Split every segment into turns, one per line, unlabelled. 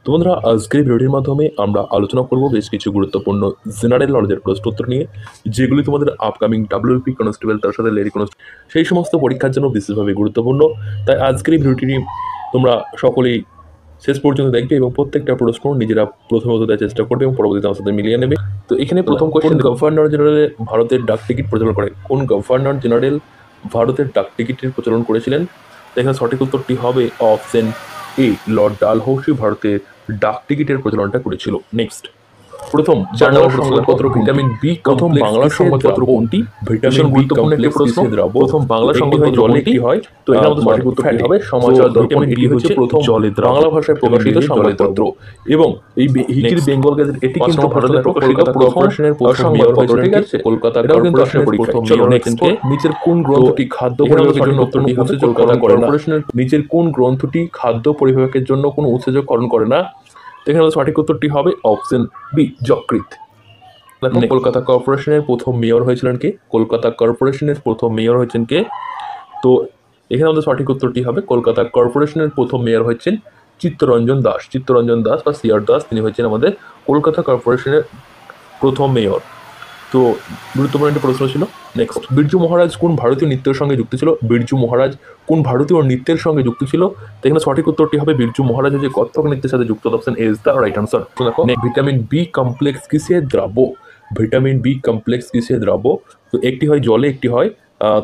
তো বন্ধুরা, আজকের ভিডিওটির মাধ্যমে আমরা আলোচনা করব বেশ কিছু গুরুত্বপূর্ণ জেনারেল নলেজের প্রশ্নোত্তর নিয়ে, যেগুলি তোমাদের আপকামিং ডাব্লিউপি কনস্টেবল, তার সাথে লেডি কনস্টেবল, সেই সমস্ত পরীক্ষার জন্য বিশেষভাবে গুরুত্বপূর্ণ। তাই আজকের এই ভিডিওটি তোমরা সকলেই শেষ পর্যন্ত দেখবে এবং প্রত্যেকটা প্রশ্ন নিজেরা প্রথমত দেওয়ার চেষ্টা করবে এবং পরবর্তীতে আমার সাথে মিলিয়ে নেবে। তো এখানে প্রথম কোয়েশ্চেন, গভর্নর জেনারেল ভারতের ডাক টিকিট প্রচলন করে? কোন গভর্নর জেনারেল ভারতের ডাক টিকিটের প্রচলন করেছিলেন? এখানে সঠিক উত্তরটি হবে অপশন এ, লর্ড ডালহৌসি ভারতের ডাক টিকিটের প্রচলনটা করেছিল। নেক্সট, প্রথম বাংলা সংবাদপত্র ভিটামিন বি, প্রথম বাংলা সংবাদপত্র কোনটি? ভিটামিন বি কমপ্লেক্স কিসের দ্রব্য? প্রথম বাংলা সংবাদপত্র জলে কি হয়? তো এখানে আমাদের সঠিক উত্তরটি হবে সমাচার দর্পণ। এটি হচ্ছে প্রথম জলে বাংলা ভাষায় প্রকাশিত সংবাদপত্র এবং এই হিকির বেঙ্গল গেজেট এটি কিন্তু ভারতের প্রকাশিত কর্পোরেশনের প্রথম মেয়র হয়েছিল, ঠিক আছে? কলকাতা কর্পোরেশনের প্রথম মেয়র হয়েছেন কে? নিচের কোন গ্রন্থটি খাদ্য পরিবেশের জন্য উত্তরটি হচ্ছে কলকাতা কর্পোরেশনের নিচের কোন গ্রন্থটি খাদ্য পরিবেশের জন্য কোনো উৎসেচকরণ করে না? এখানে সঠিক উত্তরটি হবে অপশন বি, যকৃৎ। কলকাতা কর্পোরেশনের প্রথম মেয়র হয়েছিলেন কে? কলকাতা কর্পোরেশনের প্রথম মেয়র হয়েছেন কে? তো এখানে আমাদের সঠিক উত্তরটি হবে কলকাতা কর্পোরেশনের প্রথম মেয়র হচ্ছেন চিত্তরঞ্জন দাস। চিত্তরঞ্জন দাস বা সিআর দাস, তিনি হচ্ছেন আমাদের কলকাতা কর্পোরেশনের প্রথম মেয়র। তো গুরুত্বপূর্ণ একটি প্রশ্ন ছিল। নেক্সট, বিরজু মহারাজ কোন ভারতীয় নৃত্যের সঙ্গে যুক্ত ছিল? বিরজু মহারাজ কোন ভারতীয় নৃত্যের সঙ্গে যুক্ত ছিল? তো এখানে সঠিক উত্তরটি হবে বিরজু মহারাজ হচ্ছে কত্থক নৃত্যের সাথে যুক্ত। Option A is the right answer. তো দেখো, ভিটামিন বি কমপ্লেক্স কিসের দ্রব্য? ভিটামিন বি কমপ্লেক্স কিসের দ্রব্য? তো একটি হয় জলে, একটি হয়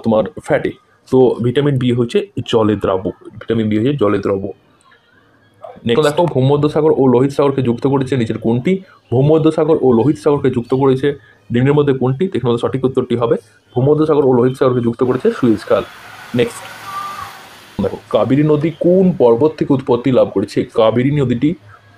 তোমার ফ্যাটে। তো ভিটামিন বি হচ্ছে জলের দ্রব্য। ভিটামিন বি হচ্ছে জলের দ্রব্য। নেক্সট দেখো, ভূমধ্যসাগর ও লোহিত সাগরকে যুক্ত করেছে নিচের কোনটি? ভূমধ্যসাগর ও লোহিত সাগরকে যুক্ত করেছে নিম্নের মধ্যে কোনটি? এখানে সঠিক উত্তরটি হবে ভূমধ্যসাগর ও লোহিত সাগরকে যুক্ত করেছে সুয়েজ খাল। নেক্সট দেখো, কাবেরী নদী কোন পর্বত থেকে উৎপত্তি লাভ করেছে? কাবেরী নদীটি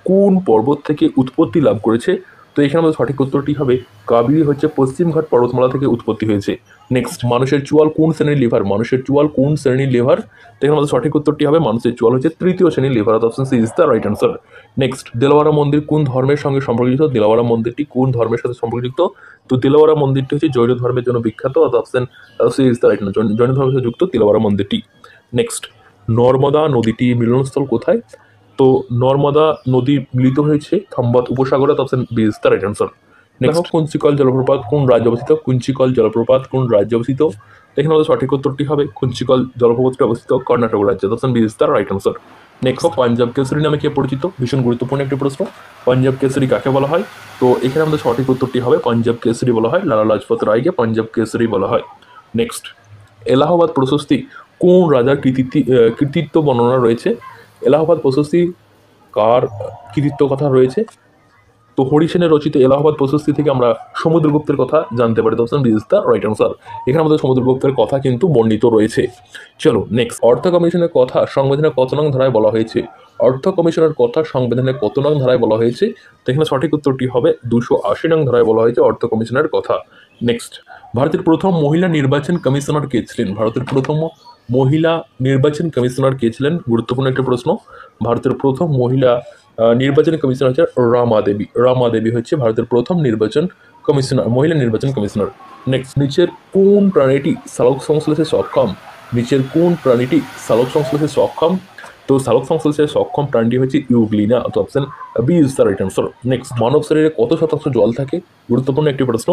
কোন পর্বত থেকে উৎপত্তি লাভ করেছে? তো এখানে আমাদের সঠিক উত্তরটি হবে কাবেরী হচ্ছে পশ্চিমঘাট পর্বতমালা থেকে উৎপত্তি হয়েছে। নেক্সট, মানুষের চোয়াল কোন শ্রেণীর লিভার? মানুষের চোয়াল কোন শ্রেণীর লিভার? তো এখানে আমাদের সঠিক উত্তরটি হবে মানুষের চোয়াল হচ্ছে তৃতীয় শ্রেণীর lever. Option C is the right answer. Next, Dilwara মন্দির কোন ধর্মের সঙ্গে সম্পর্কিত? দেলাওয়ারা মন্দিরটি কোন ধর্মের সাথে সম্পর্কিত? তো দেলাওয়ারা মন্দিরটি হচ্ছে জৈন ধর্মের জন্য বিখ্যাত। Option C is the right answer. Jain ধর্মের সাথে যুক্ত দেলাওয়ারা মন্দিরটি। নেক্সট, নর্মদা নদীটির মিলনস্থল কোথায়? তো নর্মদা নদী মিলিত হয়েছে খম্বাত উপসাগরে। Option B is the right answer. Next, Kunchikal জলপ্রপাত কোন রাজ্যে অবস্থিত? কুঞ্চিকল জলপ্রপাত কোন রাজ্যে অবস্থিত? এখানে আমাদের সঠিক উত্তরটি হবে কুঞ্চিকল জলপ্রপাতটি অবস্থিত কর্ণাটক রাজ্যে। Option B is the right answer. Next, Punjab Kesari নামে কে পরিচিত? ভীষণ গুরুত্বপূর্ণ একটি প্রশ্ন। পাঞ্জাব কেশরী কাকে বলা হয়? তো এখানে আমাদের সঠিক উত্তরটি হবে পাঞ্জাব কেশরী বলা হয় লালা লাজপত রায়কে পাঞ্জাব কেশরী বলা হয়। নেক্সট, এলাহাবাদ প্রশস্তি কোন রাজার কৃতিত্ব বর্ণনা রয়েছে? এলাহাবাদ প্রশস্তি কার কৃতিত্ব কথা রয়েছে? তো হরিসেনের রচিত এলাহাবাদ প্রশস্তি থেকে আমরা সমুদ্রগুপ্তের কথা জানতে পারি। Option B is the right answer. এখানে আমাদের সমুদ্রগুপ্তের কথা কিন্তু বর্ণিত রয়েছে। চলো নেক্সট, অর্থ কমিশনের কথা সংবিধানের কত নং ধারায় বলা হয়েছে? অর্থ কমিশনের কথা সংবিধানের কত নং ধারায় বলা হয়েছে? তো এখানে সঠিক উত্তরটি হবে 280 নং ধারায় বলা হয়েছে অর্থ কমিশনের কথা। নেক্সট, ভারতের প্রথম মহিলা নির্বাচন কমিশনার কে ছিলেন? ভারতের প্রথম মহিলা নির্বাচন কমিশনার কে ছিলেন? গুরুত্বপূর্ণ একটি প্রশ্ন। ভারতের প্রথম মহিলা নির্বাচন কমিশনার হচ্ছে রামা দেবী। রামা দেবী হচ্ছে ভারতের প্রথম নির্বাচন কমিশনার, মহিলা নির্বাচন কমিশনার। নেক্সট, নিচের কোন প্রাণীটি সালোক সংশ্লেষে সক্ষম? নিচের কোন প্রাণীটি সালোক সংশ্লেষে সক্ষম? তো সালোক সংশ্লেষে সক্ষম প্রাণীটি হচ্ছে ইউগ্লিনা। তো option B is the right answer. Next, মানব শরীরে কত শতাংশ জল থাকে? গুরুত্বপূর্ণ একটি প্রশ্ন।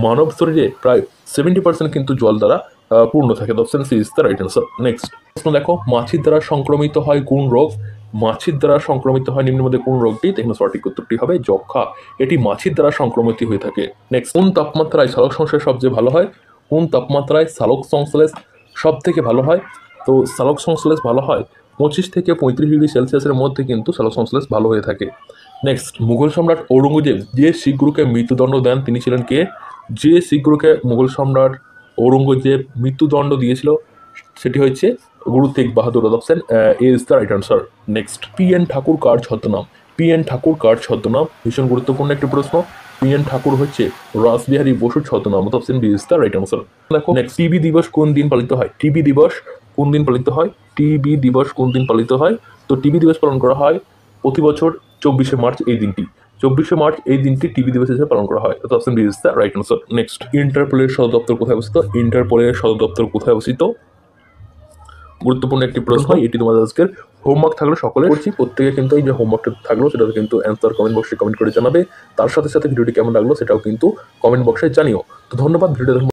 মানব শরীরে প্রায় 70% কিন্তু জল দ্বারা পূর্ণ থাকে। Option C is the right answer. Next প্রশ্ন দেখো, মাছির দ্বারা সংক্রমিত হয় কোন রোগ? মাছির দ্বারা সংক্রমিত হয় নিম্নের মধ্যে কোন রোগটি? এখানে সঠিক উত্তরটি হবে যক্ষা। এটি মাছির দ্বারা সংক্রমিত হয়ে থাকে। নেক্সট, কোন তাপমাত্রায় সালোক সংশ্লেষ সবচেয়ে ভালো হয়? কোন তাপমাত্রায় সালোক সংশ্লেষ সব থেকে ভালো হয়? তো সালোক সংশ্লেষ ভালো হয় 25 থেকে 35 ডিগ্রি সেলসিয়াসের মধ্যে কিন্তু সালোক সংশ্লেষ ভালো হয়ে থাকে। নেক্সট, মুঘল সম্রাট ঔরঙ্গজেব যে শিখ গুরুকে মৃত্যুদণ্ড দেন তিনি ছিলেন কে? যে শিখ গুরুকে মুঘল সম্রাট ঔরঙ্গজেব মৃত্যুদণ্ড দিয়েছিল সেটি হচ্ছে Guru Tegh Bahadur. Option is the right answer. Next, P N Thakur কার ছদ্মনাম? পি এন ঠাকুর কার ছদ্মনাম? ভীষণ গুরুত্বপূর্ণ একটি প্রশ্ন। পি এন ঠাকুর হচ্ছে রাসবিহারী বসুর ছদ্মনাম। Option B is the right answer. দেখো নেক্সট, টিবি দিবস কোন দিন পালিত হয়? টিবি দিবস কোন দিন পালিত হয়? টিবি দিবস কোন দিন পালিত হয়? তো টিবি দিবস পালন করা হয় প্রতি বছর 24শে মার্চ এই দিনটি। 24শে মার্চ এই দিনটি টিবি দিবস হিসেবে পালন করা হয়। Option B is the right answer. Next, ইন্টারপোলের সদর দপ্তর কোথায় অবস্থিত? ইন্টারপোলের সদর দপ্তর কোথায় অবস্থিত? গুরুত্বপূর্ণ একটি প্রশ্ন হয়, এটি তোমাদের আজকের হোমওয়ার্ক থাকলো সকলে করছি। প্রত্যেকে কিন্তু এই যে হোমওয়ার্কটা থাকলো সেটা কিন্তু অ্যান্সার কমেন্ট বক্সে কমেন্ট করে জানাবে। তার সাথে সাথে ভিডিওটি কেমন লাগলো সেটাও কিন্তু কমেন্ট বক্সে জানিও। তো ধন্যবাদ ভিডিওটা